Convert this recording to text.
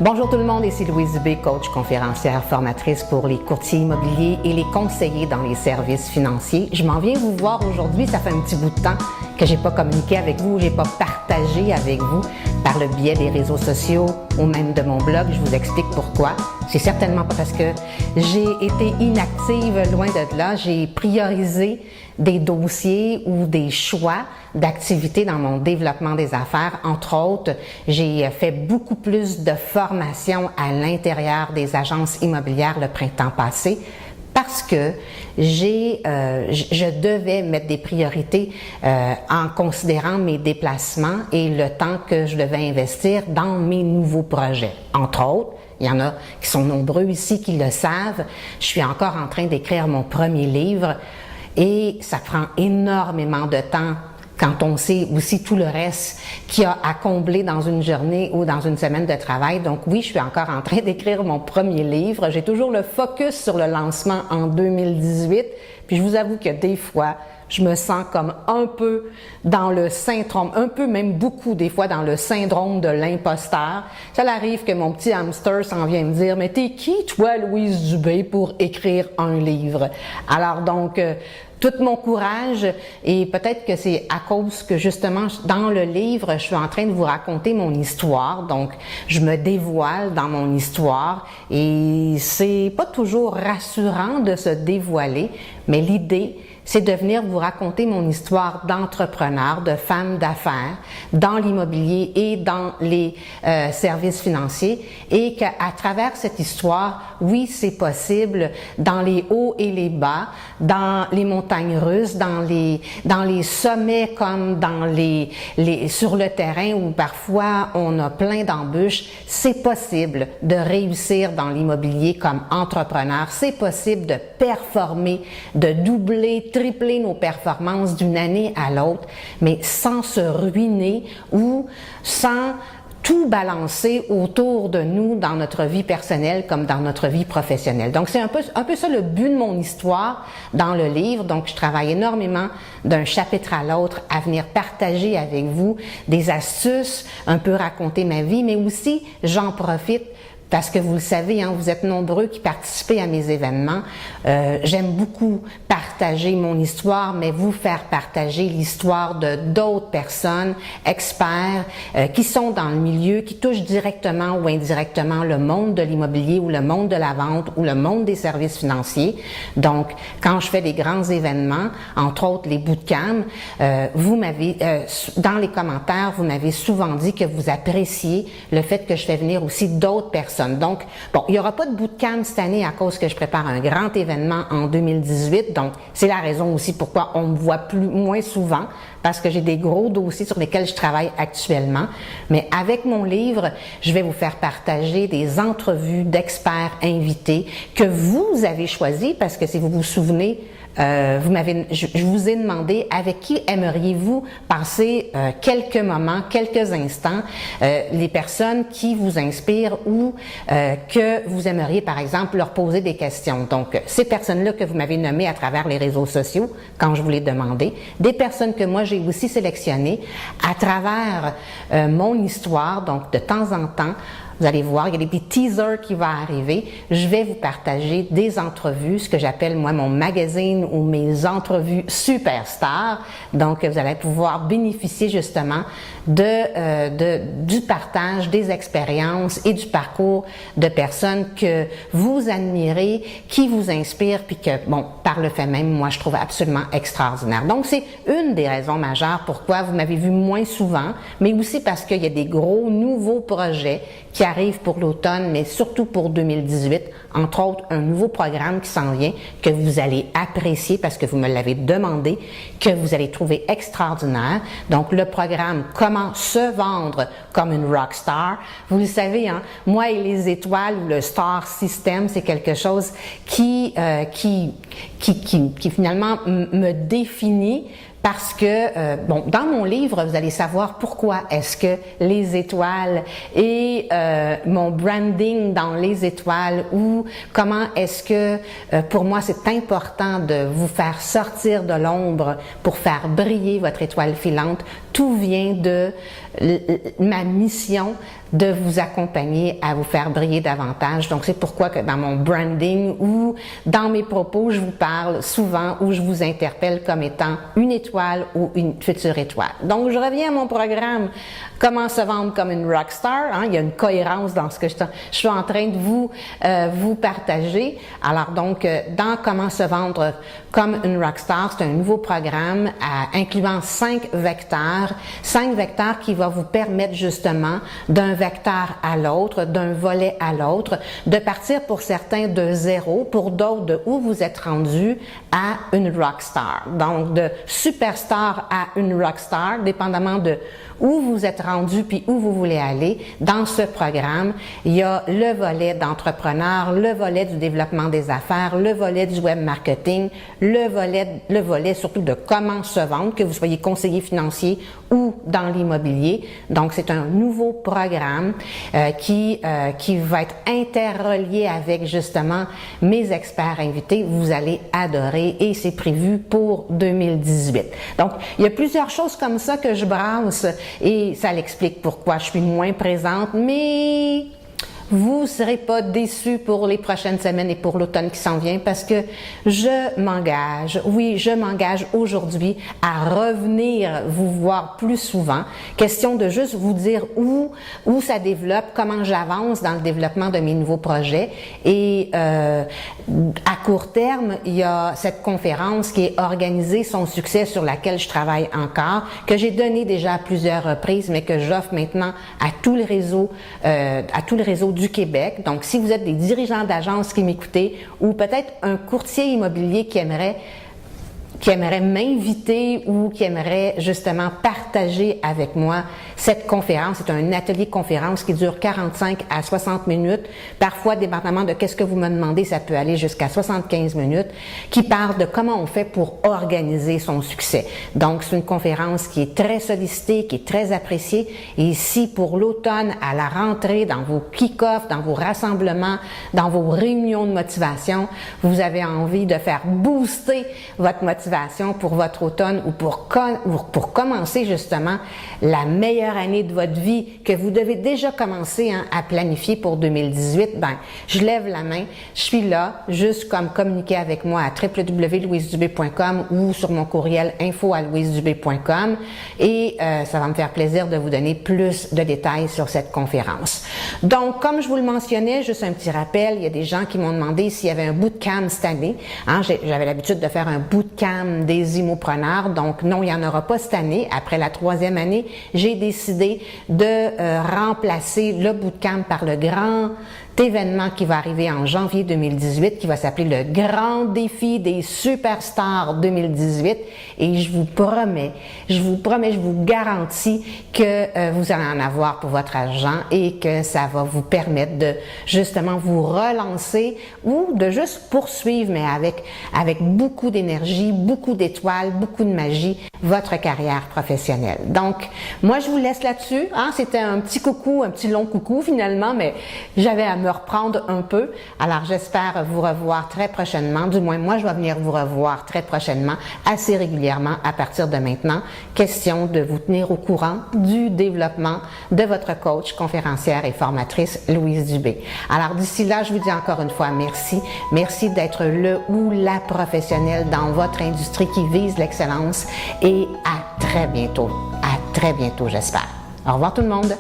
Bonjour tout le monde, ici Louise Dubé, coach, conférencière, formatrice pour les courtiers immobiliers et les conseillers dans les services financiers. Je m'en viens vous voir aujourd'hui, ça fait un petit bout de temps que j'ai pas communiqué avec vous, j'ai pas partagé avec vous par le biais des réseaux sociaux ou même de mon blog. Je vous explique pourquoi. C'est certainement pas parce que j'ai été inactive, loin de là. J'ai priorisé des dossiers ou des choix d'activités dans mon développement des affaires. Entre autres, j'ai fait beaucoup plus de formations à l'intérieur des agences immobilières le printemps passé parce que je devais mettre des priorités en considérant mes déplacements et le temps que je devais investir dans mes nouveaux projets. Entre autres, il y en a qui sont nombreux ici qui le savent, je suis encore en train d'écrire mon premier livre et ça prend énormément de temps quand on sait aussi tout le reste qu'il y a à combler dans une journée ou dans une semaine de travail. Donc oui, je suis encore en train d'écrire mon premier livre. J'ai toujours le focus sur le lancement en 2018. Puis je vous avoue que des fois, je me sens comme un peu dans le syndrome, un peu même beaucoup des fois dans le syndrome de l'imposteur. Ça arrive que mon petit hamster s'en vient me dire « Mais t'es qui toi, Louise Dubé, pour écrire un livre? » Alors donc, tout mon courage, et peut-être que c'est à cause que justement dans le livre, je suis en train de vous raconter mon histoire, donc je me dévoile dans mon histoire et c'est pas toujours rassurant de se dévoiler, mais l'idée, c'est de venir vous raconter mon histoire d'entrepreneur, de femme d'affaires dans l'immobilier et dans les services financiers et qu'à travers cette histoire, oui, c'est possible dans les hauts et les bas, dans les montagnes russes, dans les sommets comme dans sur le terrain où parfois on a plein d'embûches, c'est possible de réussir dans l'immobilier comme entrepreneur, c'est possible de performer, de doubler, tripler nos performances d'une année à l'autre, mais sans se ruiner ou sans tout balancer autour de nous dans notre vie personnelle comme dans notre vie professionnelle. Donc, c'est un peu ça le but de mon histoire dans le livre. Donc, je travaille énormément d'un chapitre à l'autre à venir partager avec vous des astuces, un peu raconter ma vie, mais aussi, j'en profite parce que vous le savez, hein, vous êtes nombreux qui participez à mes événements. J'aime beaucoup partager mon histoire, mais vous faire partager l'histoire de d'autres personnes, experts, qui sont dans le milieu, qui touchent directement ou indirectement le monde de l'immobilier ou le monde de la vente ou le monde des services financiers. Donc, quand je fais des grands événements, entre autres les bootcamps, vous m'avez, dans les commentaires, vous m'avez souvent dit que vous appréciez le fait que je fais venir aussi d'autres personnes. Donc, bon, il n'y aura pas de bootcamp cette année à cause que je prépare un grand événement en 2018. Donc, c'est la raison aussi pourquoi on me voit moins souvent, parce que j'ai des gros dossiers sur lesquels je travaille actuellement. Mais avec mon livre, je vais vous faire partager des entrevues d'experts invités que vous avez choisis, parce que si vous vous souvenez, je vous ai demandé avec qui aimeriez-vous passer quelques moments, quelques instants, les personnes qui vous inspirent ou que vous aimeriez par exemple leur poser des questions. Donc ces personnes-là que vous m'avez nommées à travers les réseaux sociaux quand je vous l'ai demandé, des personnes que moi j'ai aussi sélectionnées à travers mon histoire, donc de temps en temps. Vous allez voir, il y a des petits teasers qui vont arriver. Je vais vous partager des entrevues, ce que j'appelle moi mon magazine ou mes entrevues superstars. Donc, vous allez pouvoir bénéficier justement du partage des expériences et du parcours de personnes que vous admirez, qui vous inspirent, puis que, bon, par le fait même, moi, je trouve absolument extraordinaire. Donc, c'est une des raisons majeures pourquoi vous m'avez vu moins souvent, mais aussi parce qu'il y a des gros nouveaux projets qui arrivent pour l'automne, mais surtout pour 2018. Entre autres, un nouveau programme qui s'en vient, que vous allez apprécier parce que vous me l'avez demandé, que vous allez trouver extraordinaire. Donc, le programme Comment se vendre comme une rockstar. Vous le savez, hein, moi et les étoiles, le star system, c'est quelque chose qui finalement me définit parce que, dans mon livre, vous allez savoir pourquoi est-ce que les étoiles et mon branding dans les étoiles, ou comment est-ce que, pour moi, c'est important de vous faire sortir de l'ombre pour faire briller votre étoile filante. Tout vient de ma mission de vous accompagner à vous faire briller davantage. Donc, c'est pourquoi que dans mon branding ou dans mes propos, je vous parle souvent ou je vous interpelle comme étant une étoile ou une future étoile. Donc, je reviens à mon programme « Comment se vendre comme une rockstar ». Il y a une cohérence dans ce que je suis en train de vous partager. Alors donc, dans « Comment se vendre comme une rockstar », c'est un nouveau programme incluant 5 vecteurs qui va vous permettre justement d'un vecteur à l'autre, d'un volet à l'autre, de partir pour certains de zéro, pour d'autres de où vous êtes rendu à une rockstar. Donc de superstar à une rockstar, dépendamment de où vous êtes rendu puis où vous voulez aller. Dans ce programme, il y a le volet d'entrepreneur, le volet du développement des affaires, le volet du web marketing, le volet surtout de comment se vendre, que vous soyez conseiller financier ou dans l'immobilier. Donc, c'est un nouveau programme qui va être interrelié avec justement mes experts invités. Vous allez adorer et c'est prévu pour 2018. Donc, il y a plusieurs choses comme ça que je brasse et ça l'explique pourquoi je suis moins présente, mais vous ne serez pas déçus pour les prochaines semaines et pour l'automne qui s'en vient parce que je m'engage aujourd'hui à revenir vous voir plus souvent. Question de juste vous dire où ça développe, comment j'avance dans le développement de mes nouveaux projets. Et à court terme, il y a cette conférence qui est organisée, son succès, sur laquelle je travaille encore, que j'ai donné déjà à plusieurs reprises, mais que j'offre maintenant à tout le réseau du Québec. Donc, si vous êtes des dirigeants d'agences qui m'écoutez ou peut-être un courtier immobilier qui aimerait m'inviter ou qui aimerait justement partager avec moi cette conférence. C'est un atelier conférence qui dure 45 à 60 minutes. Parfois, dépendamment de qu'est-ce que vous me demandez, ça peut aller jusqu'à 75 minutes, qui parle de comment on fait pour organiser son succès. Donc, c'est une conférence qui est très sollicitée, qui est très appréciée. Et ici, pour l'automne, à la rentrée, dans vos kick-offs, dans vos rassemblements, dans vos réunions de motivation, vous avez envie de faire booster votre motivation pour votre automne ou pour commencer justement la meilleure année de votre vie que vous devez déjà commencer à planifier pour 2018, je lève la main, je suis là, juste comme communiquer avec moi à www.louisedubé.com ou sur mon courriel info@louisedubé.com et ça va me faire plaisir de vous donner plus de détails sur cette conférence. Donc, comme je vous le mentionnais, juste un petit rappel, il y a des gens qui m'ont demandé s'il y avait un bootcamp cette année. J'avais l'habitude de faire un bootcamp des immopreneurs. Donc, non, il n'y en aura pas cette année. Après la 3e année, j'ai décidé de remplacer le bootcamp par le grand événement qui va arriver en janvier 2018, qui va s'appeler le Grand Défi des Superstars 2018. Et je vous promets, je vous garantis que vous allez en avoir pour votre argent et que ça va vous permettre de justement vous relancer ou de juste poursuivre, mais avec beaucoup d'énergie, beaucoup d'étoiles, beaucoup de magie, votre carrière professionnelle. Donc, moi, je vous laisse là-dessus. C'était un petit coucou, un petit long coucou finalement, mais j'avais à me reprendre un peu. Alors, j'espère vous revoir très prochainement. Du moins, moi, je vais venir vous revoir très prochainement, assez régulièrement à partir de maintenant. Question de vous tenir au courant du développement de votre coach, conférencière et formatrice Louise Dubé. Alors, d'ici là, je vous dis encore une fois merci. Merci d'être le ou la professionnelle dans votre industrie qui vise l'excellence et à très bientôt. À très bientôt, j'espère. Au revoir tout le monde.